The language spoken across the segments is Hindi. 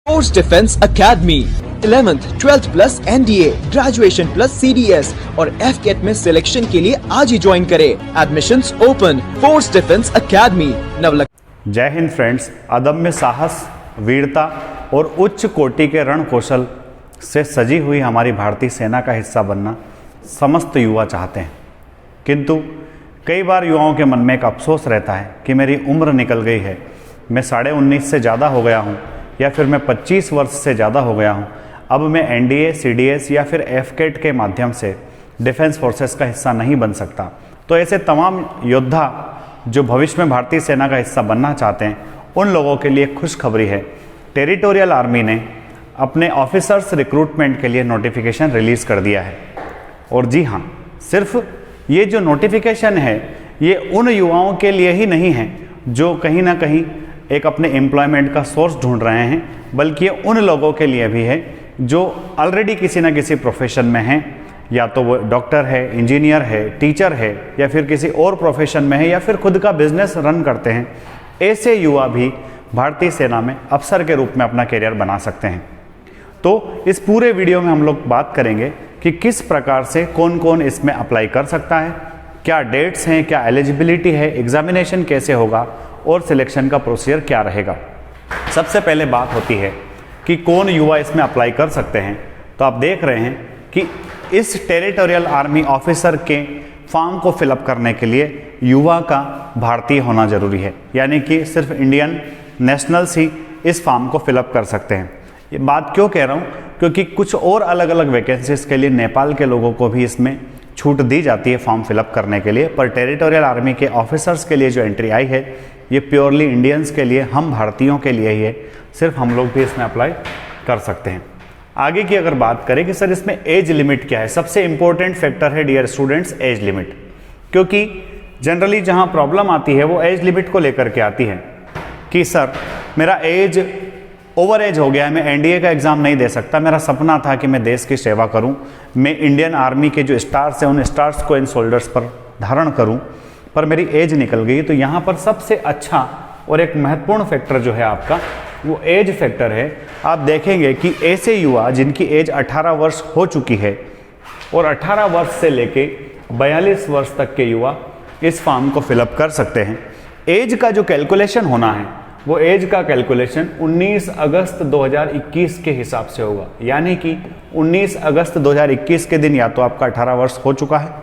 Force defence academy 11th 12th plus NDA graduation plus CDS और FCAT में सिलेक्शन के लिए आज ही ज्वाइन करें। Admissions open. Force defence academy Navlakh. जय हिंद फ्रेंड्स। अदम्य साहस, वीरता और उच्च कोटि के रण कौशल से सजी हुई हमारी भारतीय सेना का हिस्सा बनना समस्त युवा चाहते हैं, किंतु कई बार युवाओं के मन में एक अफसोस रहता है कि मेरी उम्र निकल गई है, मैं 19.5 से ज़्यादा हो गया हूँ या फिर मैं 25 वर्ष से ज़्यादा हो गया हूँ, अब मैं NDA, CDS या फिर FCAT के माध्यम से डिफेंस फोर्सेस का हिस्सा नहीं बन सकता। तो ऐसे तमाम योद्धा जो भविष्य में भारतीय सेना का हिस्सा बनना चाहते हैं, उन लोगों के लिए खुशखबरी है। टेरिटोरियल आर्मी ने अपने ऑफिसर्स रिक्रूटमेंट के लिए नोटिफिकेशन रिलीज़ कर दिया है। और जी हाँ, सिर्फ ये जो नोटिफिकेशन है ये उन युवाओं के लिए ही नहीं है जो कहीं ना कहीं एक अपने एम्प्लॉयमेंट का सोर्स ढूंढ रहे हैं, बल्कि ये उन लोगों के लिए भी है जो ऑलरेडी किसी ना किसी प्रोफेशन में हैं, या तो वो डॉक्टर है, इंजीनियर है, टीचर है, या फिर किसी और प्रोफेशन में है, या फिर खुद का बिजनेस रन करते हैं। ऐसे युवा भी भारतीय सेना में अफसर के रूप में अपना करियर बना सकते हैं। तो इस पूरे वीडियो में हम लोग बात करेंगे कि किस प्रकार से कौन कौन इसमें अप्लाई कर सकता है, क्या डेट्स हैं, क्या एलिजिबिलिटी है, एग्जामिनेशन कैसे होगा और सिलेक्शन का प्रोसीजर क्या रहेगा। सबसे पहले बात होती है कि कौन युवा इसमें अप्लाई कर सकते हैं। तो आप देख रहे हैं कि इस टेरिटोरियल आर्मी ऑफिसर के फॉर्म को फिलअप करने के लिए युवा का भारतीय होना जरूरी है, यानी कि सिर्फ इंडियन नेशनल्स ही इस फॉर्म को फिलअप कर सकते हैं। ये बात क्यों कह रहा हूँ, क्योंकि कुछ और अलग अलग वैकेंसीज के लिए नेपाल के लोगों को भी इसमें छूट दी जाती है फॉर्म फिलअप करने के लिए, पर टेरिटोरियल आर्मी के ऑफिसर्स के लिए जो एंट्री आई है ये प्योरली इंडियंस के लिए, हम भारतीयों के लिए ही है। सिर्फ हम लोग भी इसमें अप्लाई कर सकते हैं। आगे की अगर बात करें कि सर इसमें एज लिमिट क्या है, सबसे इंपॉर्टेंट फैक्टर है डियर स्टूडेंट्स एज लिमिट, क्योंकि जनरली जहां प्रॉब्लम आती है वो एज लिमिट को लेकर के आती है कि सर मेरा एज ओवर एज हो गया है, मैं NDA का एग्ज़ाम नहीं दे सकता, मेरा सपना था कि मैं देश की सेवा करूं, मैं इंडियन आर्मी के जो स्टार्स हैं उन स्टार्स को इन शोल्डर्स पर धारण करूं, पर मेरी एज निकल गई। तो यहाँ पर सबसे अच्छा और एक महत्वपूर्ण फैक्टर जो है आपका वो एज फैक्टर है। आप देखेंगे कि ऐसे युवा जिनकी एज 18 वर्ष हो चुकी है और 18 वर्ष से लेके 42 वर्ष तक के युवा इस फॉर्म को फिलअप कर सकते हैं। एज का जो कैलकुलेशन होना है वो एज का कैलकुलेशन 19 अगस्त 2021 के हिसाब से होगा, यानी कि 19 अगस्त 2021 के दिन या तो आपका 18 वर्ष हो चुका है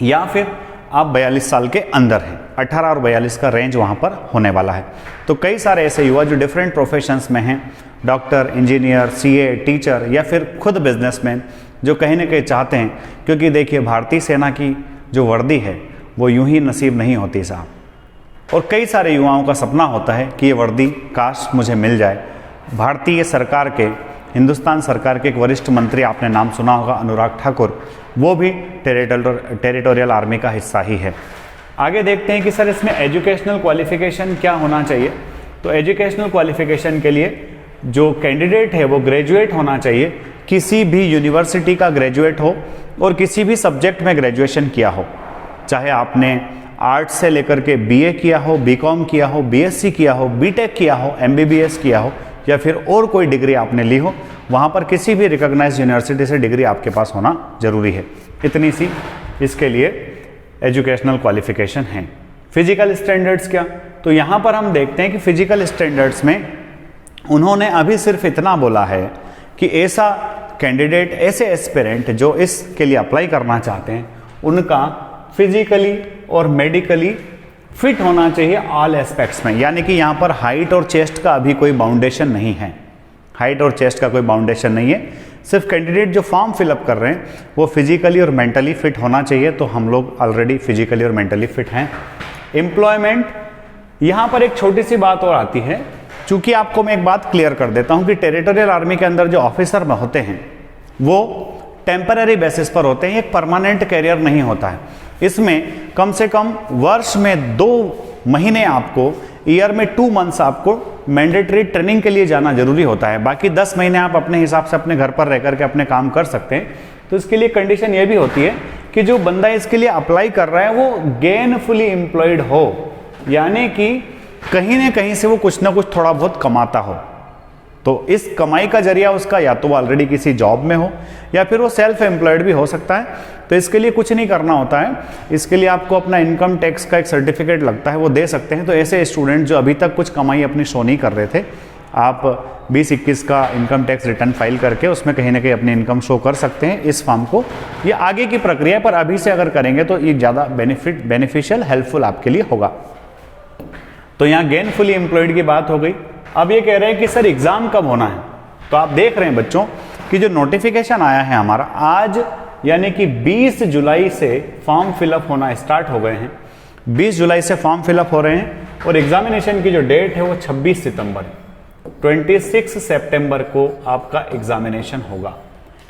या फिर आप 42 साल के अंदर हैं। 18 और 42 का रेंज वहाँ पर होने वाला है। तो कई सारे ऐसे युवा जो डिफरेंट प्रोफेशंस में हैं, डॉक्टर, इंजीनियर, CA, टीचर या फिर खुद बिजनेसमैन, जो कहीं ना कहीं चाहते हैं, क्योंकि देखिए भारतीय सेना की जो वर्दी है वो यूं ही नसीब नहीं होती साहब, और कई सारे युवाओं का सपना होता है कि ये वर्दी काश मुझे मिल जाए। भारतीय सरकार के, हिंदुस्तान सरकार के एक वरिष्ठ मंत्री, आपने नाम सुना होगा अनुराग ठाकुर, वो भी टेरिटोरियल आर्मी का हिस्सा ही है। आगे देखते हैं कि सर इसमें एजुकेशनल क्वालिफिकेशन क्या होना चाहिए। तो एजुकेशनल क्वालिफिकेशन के लिए जो कैंडिडेट है वो ग्रेजुएट होना चाहिए, किसी भी यूनिवर्सिटी का ग्रेजुएट हो और किसी भी सब्जेक्ट में ग्रेजुएशन किया हो, चाहे आपने आर्ट्स से लेकर के BA किया हो, BCom किया हो, BSc किया हो, BTech किया हो, MBBS किया हो, या फिर और कोई डिग्री आपने ली हो, वहाँ पर किसी भी रिकॉग्नाइज्ड यूनिवर्सिटी से डिग्री आपके पास होना जरूरी है। इतनी सी इसके लिए एजुकेशनल क्वालिफिकेशन है। फिजिकल स्टैंडर्ड्स क्या, तो यहाँ पर हम देखते हैं कि फिजिकल स्टैंडर्ड्स में उन्होंने अभी सिर्फ इतना बोला है कि ऐसा कैंडिडेट, ऐसे एस्पिरेंट जो इसके लिए अप्लाई करना चाहते हैं, उनका फिजिकली और मेडिकली फिट होना चाहिए ऑल एस्पेक्ट्स में, यानी कि यहाँ पर हाइट और चेस्ट का अभी कोई बाउंडेशन नहीं है। हाइट और चेस्ट का कोई बाउंडेशन नहीं है, सिर्फ कैंडिडेट जो फॉर्म फिलअप कर रहे हैं वो फिजिकली और मेंटली फिट होना चाहिए। तो हम लोग ऑलरेडी फिजिकली और मेंटली फिट हैं। एम्प्लॉयमेंट, यहाँ पर एक छोटी सी बात और आती है, चूंकि आपको मैं एक बात क्लियर कर देता हूँ कि टेरिटोरियल आर्मी के अंदर जो ऑफिसर में होते हैं वो टेम्पररी बेसिस पर होते हैं, एक परमानेंट कैरियर नहीं होता है। इसमें कम से कम वर्ष में 2 महीने आपको, ईयर में 2 मंथ्स आपको मैंडेटरी ट्रेनिंग के लिए जाना जरूरी होता है। बाकी 10 महीने आप अपने हिसाब से अपने घर पर रह करके अपने काम कर सकते हैं। तो इसके लिए कंडीशन ये भी होती है कि जो बंदा इसके लिए अप्लाई कर रहा है वो गेनफुली एम्प्लॉयड हो, यानी कि कहीं ना कहीं से वो कुछ ना कुछ थोड़ा बहुत कमाता हो। तो इस कमाई का जरिया उसका या तो वो ऑलरेडी किसी जॉब में हो या फिर वो सेल्फ एम्प्लॉयड भी हो सकता है। तो इसके लिए कुछ नहीं करना होता है, इसके लिए आपको अपना इनकम टैक्स का एक सर्टिफिकेट लगता है, वो दे सकते हैं। तो ऐसे स्टूडेंट जो अभी तक कुछ कमाई अपनी शो नहीं कर रहे थे, आप 20-21 का इनकम टैक्स रिटर्न फाइल करके उसमें कहीं ना कहीं अपनी इनकम शो कर सकते हैं इस फॉर्म को। ये आगे की प्रक्रिया पर अभी से अगर करेंगे तो ये ज़्यादा बेनिफिशियल हेल्पफुल आपके लिए होगा। तो यहाँ गेनफुली एम्प्लॉयड की बात हो गई। अब ये कह रहे हैं कि सर एग्ज़ाम कब होना है। तो आप देख रहे हैं बच्चों कि जो नोटिफिकेशन आया है हमारा आज, यानी कि 20 जुलाई से फॉर्म फिलअप होना स्टार्ट हो गए हैं। 20 जुलाई से फॉर्म फिलअप हो रहे हैं और एग्जामिनेशन की जो डेट है वो 26 सितंबर 26 सितंबर को आपका एग्जामिनेशन होगा।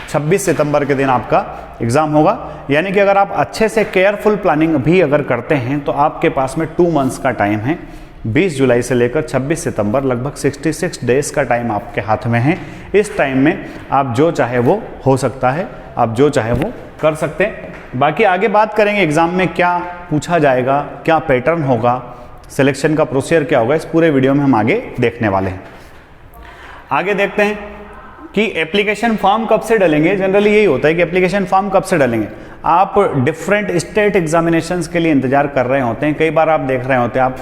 26 सितंबर के दिन आपका एग्जाम होगा। यानी कि अगर आप अच्छे से केयरफुल प्लानिंग भी अगर करते हैं तो आपके पास में 2 मंथ्स का टाइम है। 20 जुलाई से लेकर 26 सितंबर लगभग 66 डेज का टाइम आपके हाथ में है। इस टाइम में आप जो चाहे वो हो सकता है, आप जो चाहे वो कर सकते हैं। बाकी आगे बात करेंगे एग्जाम में क्या पूछा जाएगा, क्या पैटर्न होगा, सिलेक्शन का प्रोसीजर क्या होगा, इस पूरे वीडियो में हम आगे देखने वाले हैं। आगे देखते हैं कि एप्लीकेशन फॉर्म कब से डलेंगे। जनरली यही होता है कि एप्लीकेशन फॉर्म कब से डलेंगे। आप डिफरेंट स्टेट एग्जामिनेशंस के लिए इंतजार कर रहे होते हैं। कई बार आप देख रहे होते हैं आप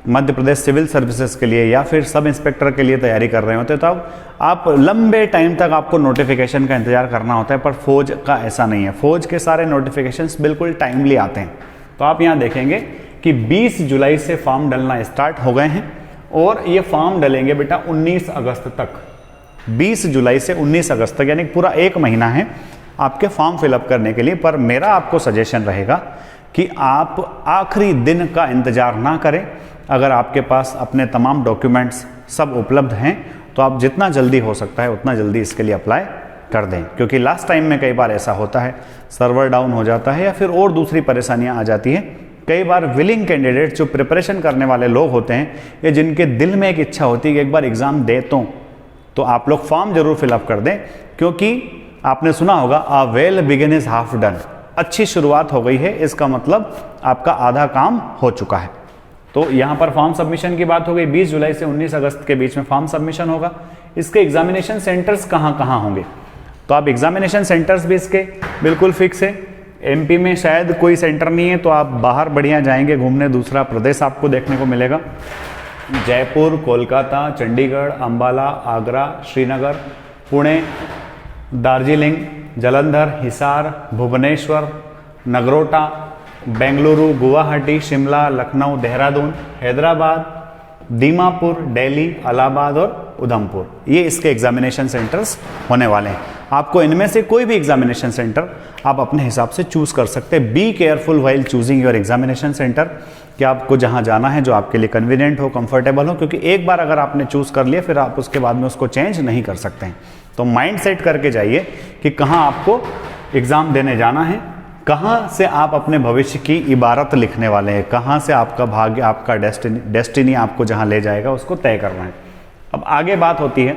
मध्य प्रदेश सिविल सर्विसेज के लिए या फिर सब इंस्पेक्टर के लिए तैयारी कर रहे होते हैं, तो आप लंबे टाइम तक आपको नोटिफिकेशन का इंतजार करना होता है। पर फौज का ऐसा नहीं है, फौज के सारे नोटिफिकेशंस बिल्कुल टाइमली आते हैं। तो आप यहाँ देखेंगे कि 20 जुलाई से फॉर्म डलना स्टार्ट हो गए हैं और ये फॉर्म डलेंगे बेटा 19 अगस्त तक। 20 जुलाई से 19 अगस्त तक यानी पूरा 1 महीना है आपके फॉर्म फिलअप करने के लिए। पर मेरा आपको सजेशन रहेगा कि आप आखिरी दिन का इंतजार ना करें। अगर आपके पास अपने तमाम डॉक्यूमेंट्स सब उपलब्ध हैं तो आप जितना जल्दी हो सकता है उतना जल्दी इसके लिए अप्लाई कर दें, क्योंकि लास्ट टाइम में कई बार ऐसा होता है सर्वर डाउन हो जाता है या फिर और दूसरी परेशानियां आ जाती हैं। कई बार विलिंग कैंडिडेट जो प्रिपरेशन करने वाले लोग होते हैं या जिनके दिल में एक इच्छा होती है कि एक बार एग्ज़ाम दे तो आप लोग फॉर्म जरूर फिलअप कर दें, क्योंकि आपने सुना होगा a well begin is half done. अच्छी शुरुआत हो गई है, इसका मतलब आपका आधा काम हो चुका है। तो यहाँ पर फॉर्म सबमिशन की बात हो गई। 20 जुलाई से 19 अगस्त के बीच में फॉर्म सबमिशन होगा। इसके एग्जामिनेशन सेंटर्स कहाँ कहाँ होंगे, तो आप एग्जामिनेशन सेंटर्स भी इसके बिल्कुल फिक्स है। एमपी में शायद कोई सेंटर नहीं है तो आप बाहर बढ़िया जाएंगे घूमने, दूसरा प्रदेश आपको देखने को मिलेगा। जयपुर, कोलकाता, चंडीगढ़, अंबाला, आगरा, श्रीनगर, पुणे, दार्जिलिंग, जालंधर, हिसार, भुवनेश्वर, नगरोटा, बेंगलुरु, गुवाहाटी, शिमला, लखनऊ, देहरादून, हैदराबाद, दीमापुर, दिल्ली, इलाहाबाद और उधमपुर, ये इसके एग्जामिनेशन सेंटर्स होने वाले हैं। आपको इनमें से कोई भी एग्जामिनेशन सेंटर आप अपने हिसाब से चूज कर सकते हैं। Be careful while choosing your examination centre, कि आपको जहां जाना है जो आपके लिए कन्वीनियंट हो, कंफर्टेबल हो, क्योंकि एक बार अगर आपने चूज कर लिया फिर आप उसके बाद में उसको चेंज नहीं कर सकते हैं। तो माइंड सेट करके जाइए कि कहाँ आपको एग्जाम देने जाना है, कहाँ से आप अपने भविष्य की इबारत लिखने वाले हैं, कहाँ से आपका भाग्य, आपका डेस्टिनी आपको जहाँ ले जाएगा उसको तय करना है। अब आगे बात होती है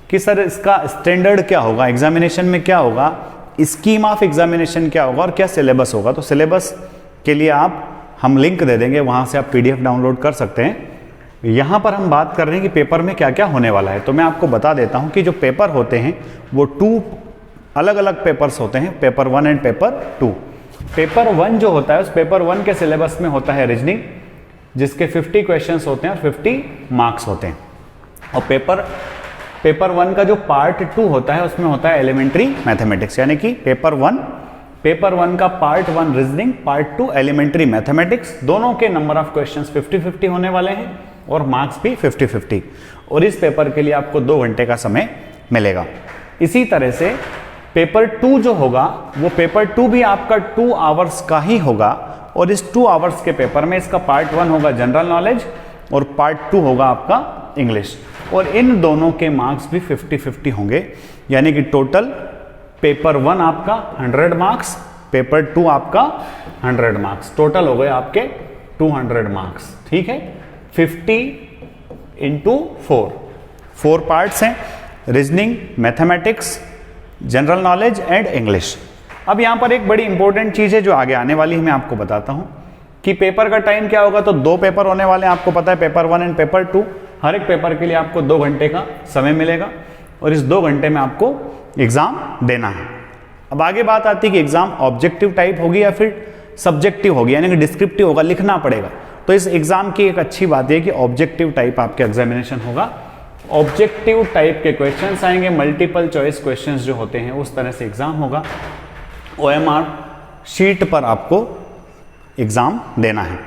कि सर इसका स्टैंडर्ड क्या होगा, एग्जामिनेशन में क्या होगा, स्कीम ऑफ एग्जामिनेशन क्या होगा और क्या सिलेबस होगा। तो सिलेबस के लिए हम लिंक दे देंगे, वहाँ से आप PDF डाउनलोड कर सकते हैं। यहाँ पर हम बात कर रहे हैं कि पेपर में क्या क्या होने वाला है। तो मैं आपको बता देता हूँ कि जो पेपर होते हैं वो 2 अलग अलग पेपर्स होते हैं, पेपर 1 एंड पेपर 2। पेपर 1 जो होता है उस पेपर 1 के सिलेबस में होता है रीजनिंग, जिसके 50 क्वेश्चंस होते हैं और 50 मार्क्स होते हैं। और पेपर 1 का जो पार्ट 2 होता है उसमें होता है एलिमेंट्री मैथमेटिक्स, यानी कि पेपर 1 का part 1 reasoning, part 2 elementary mathematics. दोनों के नंबर ऑफ क्वेश्चंस 50-50 होने वाले हैं और मार्क्स भी 50-50। और इस पेपर के लिए आपको 2 घंटे का समय मिलेगा। इसी तरह से पेपर 2 जो होगा वो पेपर 2 भी आपका 2 आवर्स का ही होगा। और इस 2 आवर्स के पेपर में इसका पार्ट 1 होगा जनरल नॉलेज और पार्ट 2 होगा आपका इंग्लिश। और इन दोनों के मार्क्स भी 50-50 होंगे, यानी कि टोटल पेपर 1 आपका 100 मार्क्स, पेपर 2 आपका 100 मार्क्स, टोटल हो गए आपके 200 मार्क्स। ठीक है, 50 × 4 पार्ट्स हैं, reasoning, mathematics, general knowledge and English. अब यहां पर एक बड़ी इंपॉर्टेंट चीज है जो आगे आने वाली है, मैं आपको बताता हूं कि पेपर का टाइम क्या होगा। तो 2 पेपर होने वाले हैं, आपको पता है, पेपर 1 एंड पेपर 2। हर एक पेपर के लिए आपको 2 घंटे का समय मिलेगा और इस 2 घंटे में आपको एग्जाम देना है। अब आगे बात आती है कि एग्जाम ऑब्जेक्टिव टाइप होगी या फिर सब्जेक्टिव होगी, यानी कि डिस्क्रिप्टिव होगा, लिखना पड़ेगा। तो इस एग्जाम की एक अच्छी बात है कि ऑब्जेक्टिव टाइप आपके एग्जामिनेशन होगा। ऑब्जेक्टिव टाइप के क्वेश्चंस आएंगे, मल्टीपल चॉइस क्वेश्चंस जो होते हैं उस तरह से एग्जाम होगा। OMR शीट पर आपको एग्जाम देना है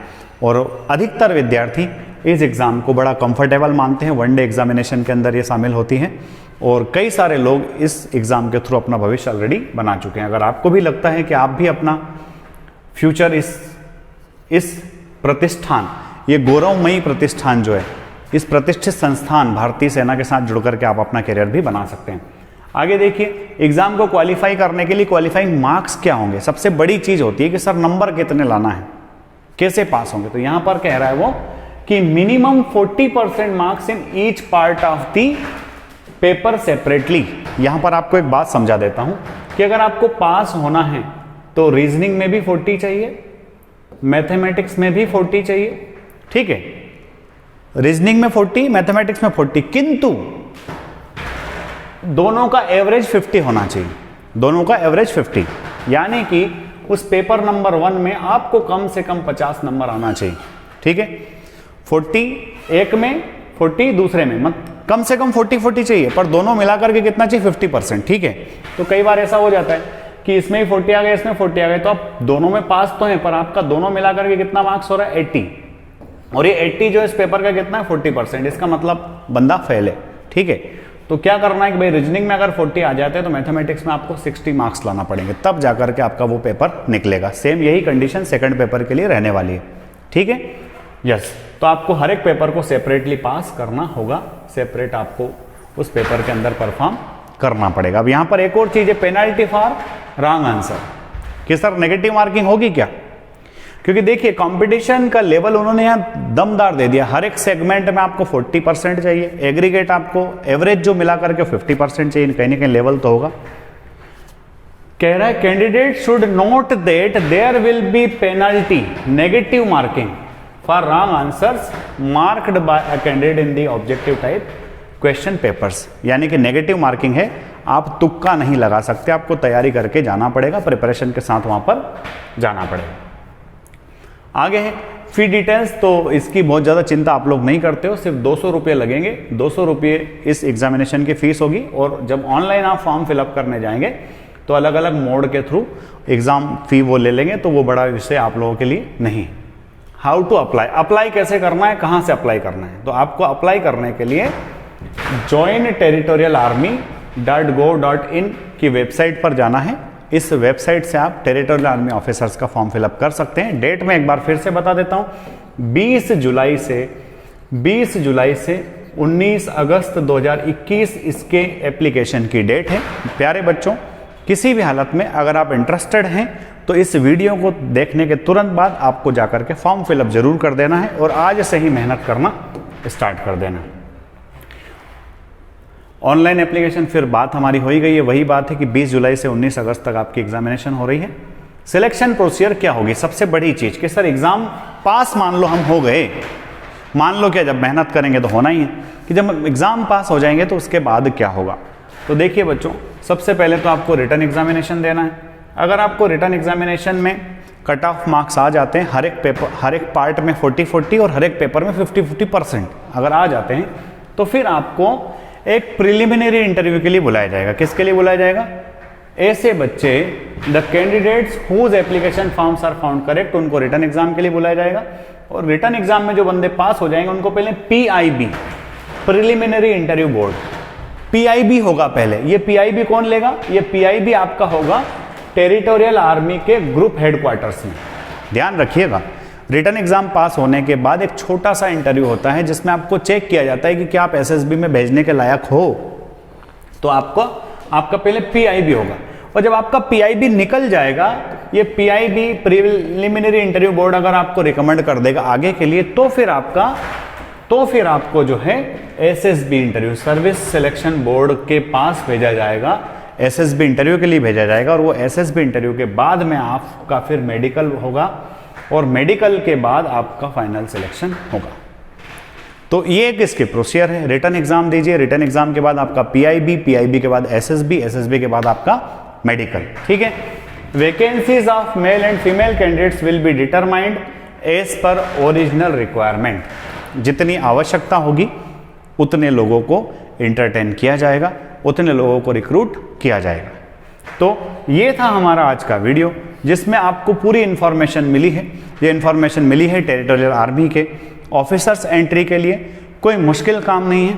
और अधिकतर विद्यार्थी इस एग्जाम को बड़ा कंफर्टेबल मानते हैं। 1 डे एग्जामिनेशन के अंदर ये शामिल होती हैं और कई सारे लोग इस एग्जाम के थ्रू अपना भविष्य ऑलरेडी बना चुके हैं। अगर आपको भी लगता है कि आप भी अपना फ्यूचर इस प्रतिष्ठान, ये गौरवमयी प्रतिष्ठान जो है, इस प्रतिष्ठित संस्थान भारतीय सेना के साथ जुड़ करके आप अपना करियर भी बना सकते हैं। आगे देखिए, एग्जाम को क्वालिफाई करने के लिए क्वालिफाइंग मार्क्स क्या होंगे। सबसे बड़ी चीज होती है कि सर नंबर कितने लाना है, कैसे पास होंगे। तो यहां पर कह रहा है वो कि minimum 40% marks in each part of the paper separately. यहां पर आपको एक बात समझा देता हूं कि अगर आपको पास होना है तो रीजनिंग में भी 40 चाहिए, मैथमेटिक्स में भी 40 चाहिए, ठीक है, रीजनिंग में 40, मैथमेटिक्स में 40, किंतु दोनों का एवरेज 50 होना चाहिए, दोनों का एवरेज 50, यानी कि उस पेपर नंबर 1 में आपको कम से कम 50 नंबर आना चाहिए, ठीक है। 40 एक में, 40 दूसरे में, मत कम से कम 40 चाहिए, पर दोनों मिलाकर के कितना चाहिए, 50%, ठीक है। तो कई बार ऐसा हो जाता है कि इसमें 40 आ गए, इसमें 40 आ गए, तो आप दोनों में पास तो हैं, पर आपका दोनों मिलाकर के कितना मार्क्स हो रहा है, 80, और ये 80 जो इस पेपर का कितना है, 40%, इसका मतलब बंदा फेल है, ठीक है। तो क्या करना है कि भाई रीजनिंग में अगर 40 आ जाते हैं तो मैथमेटिक्स में आपको 60 मार्क्स लाना पड़ेंगे, तब जाकर के आपका वो पेपर निकलेगा। सेम यही कंडीशन सेकंड पेपर के लिए रहने वाली है, ठीक है, यस। तो आपको हर एक पेपर को सेपरेटली पास करना होगा, सेपरेट आपको उस पेपर के अंदर परफॉर्म करना पड़ेगा। अब यहां पर एक और चीज है, पेनाल्टी फॉर रॉन्ग आंसर, कि सर नेगेटिव मार्किंग होगी क्या, क्योंकि देखिए कंपटीशन का लेवल उन्होंने यहां दमदार दे दिया। हर एक सेगमेंट में आपको 40% चाहिए, एग्रीगेट आपको एवरेज जो मिला करके 50% चाहिए, कहीं ना कहीं लेवल तो होगा। कह रहा है candidate should note that there will be penalty negative marking for wrong answers marked by a candidate in the objective type question papers, यानी कि नेगेटिव मार्किंग है, आप तुक्का नहीं लगा सकते, आपको तैयारी करके जाना पड़ेगा, प्रिपरेशन के साथ वहां पर जाना पड़ेगा। आगे है फी डिटेल्स, तो इसकी बहुत ज़्यादा चिंता आप लोग नहीं करते हो, सिर्फ 200 रुपये लगेंगे, 200 रुपये इस एग्जामिनेशन की फीस होगी। और जब ऑनलाइन आप फॉर्म फिलअप करने जाएंगे तो अलग अलग मोड के थ्रू एग्जाम फी वो ले लेंगे, तो वो बड़ा विषय आप लोगों के लिए नहीं। हाउ टू अप्लाई, अप्लाई कैसे करना है, कहाँ से अप्लाई करना है, तो आपको अप्लाई करने के लिए jointerritorialarmy.gov.in की वेबसाइट पर जाना है। इस वेबसाइट से आप टेरिटोरियल आर्मी ऑफिसर्स का फॉर्म फिलअप कर सकते हैं। डेट में एक बार फिर से बता देता हूं, 20 जुलाई से 19 अगस्त 2021 इसके एप्लीकेशन की डेट है। प्यारे बच्चों, किसी भी हालत में अगर आप इंटरेस्टेड हैं तो इस वीडियो को देखने के तुरंत बाद आपको जाकर के फॉर्म फिलअप जरूर कर देना है और आज से ही मेहनत करना स्टार्ट कर देना है। ऑनलाइन एप्लीकेशन फिर बात हमारी हो ही गई है, वही बात है कि 20 जुलाई से 19 अगस्त तक आपकी एग्जामिनेशन हो रही है। सिलेक्शन प्रोसीजर क्या होगी, सबसे बड़ी चीज कि सर एग्जाम पास मान लो हम हो गए, मान लो क्या, जब मेहनत करेंगे तो होना ही है, कि जब हम एग्जाम पास हो जाएंगे तो उसके बाद क्या होगा। तो देखिए बच्चों, सबसे पहले तो आपको रिटन एग्जामिनेशन देना है। अगर आपको रिटन एग्जामिनेशन में कट ऑफ मार्क्स आ जाते हैं, हर एक पार्ट में 40-40 और हर एक पेपर में 50-50% अगर आ जाते हैं, तो फिर आपको एक प्रिलिमिनरी इंटरव्यू के लिए बुलाया जाएगा। किसके लिए बुलाया जाएगा, ऐसे बच्चे the candidates whose application forms are found correct, उनको रिटन एग्जाम के लिए बुलाया जाएगा। और रिटन एग्जाम में जो बंदे पास हो जाएंगे उनको पहले PIB, preliminary interview board, PIB होगा पहले। ये PIB कौन लेगा, ये PIB आपका होगा टेरिटोरियल आर्मी के ग्रुप हेडक्वार्टर्स में। ध्यान रखिएगा, रिटन एग्जाम पास होने के बाद एक छोटा सा इंटरव्यू होता है जिसमें आपको चेक किया जाता है कि क्या आप SSB में भेजने के लायक हो, तो आपका पहले PIB होगा। और जब आपका PIB निकल जाएगा, ये PIB प्रिलिमिनरी इंटरव्यू बोर्ड अगर आपको रिकमेंड कर देगा आगे के लिए, तो फिर आपको जो है SSB interview, service selection board के पास भेजा जाएगा, SSB इंटरव्यू के लिए भेजा जाएगा। और वो SSB इंटरव्यू के बाद में आपका फिर मेडिकल होगा और मेडिकल के बाद आपका फाइनल सिलेक्शन होगा। तो ये एक इसके प्रोसीजर है। रिटन एग्जाम दीजिए, रिटन एग्जाम के बाद आपका पीआईबी, पीआईबी के बाद एसएसबी, एसएसबी के बाद आपका मेडिकल। ठीक है। Vacancies of male and female candidates will be determined as per original requirement. जितनी आवश्यकता होगी उतने लोगों को एंटरटेन किया जाएगा, उतने लोगों को रिक्रूट किया जाएगा। तो ये था हमारा आज का वीडियो जिसमें आपको पूरी इंफॉर्मेशन मिली है। ये इंफॉर्मेशन मिली है टेरिटोरियल आर्मी के ऑफिसर्स एंट्री के लिए। कोई मुश्किल काम नहीं है,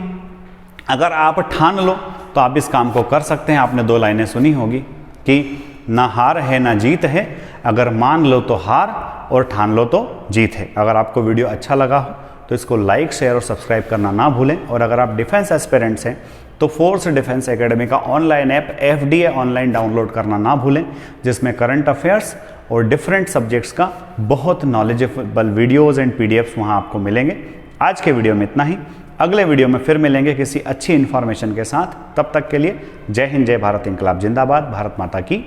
अगर आप ठान लो तो आप इस काम को कर सकते हैं। आपने 2 लाइनें सुनी होगी कि ना हार है ना जीत है, अगर मान लो तो हार और ठान लो तो जीत है। अगर आपको वीडियो अच्छा लगा हो तो इसको लाइक, शेयर और सब्सक्राइब करना ना भूलें। और अगर आप डिफेंस एस्पिरेंट्स हैं तो फोर्स डिफेंस एकेडमी का online app FDA online download करना ना भूलें, जिसमें करंट अफेयर्स और डिफरेंट सब्जेक्ट्स का बहुत नॉलेजेबल वीडियोस एंड पीडीएफ्स वहां आपको मिलेंगे। आज के वीडियो में इतना ही, अगले वीडियो में फिर मिलेंगे किसी अच्छी इन्फॉर्मेशन के साथ। तब तक के लिए जय हिंद, जय भारत, इंकलाब जिंदाबाद, भारत माता की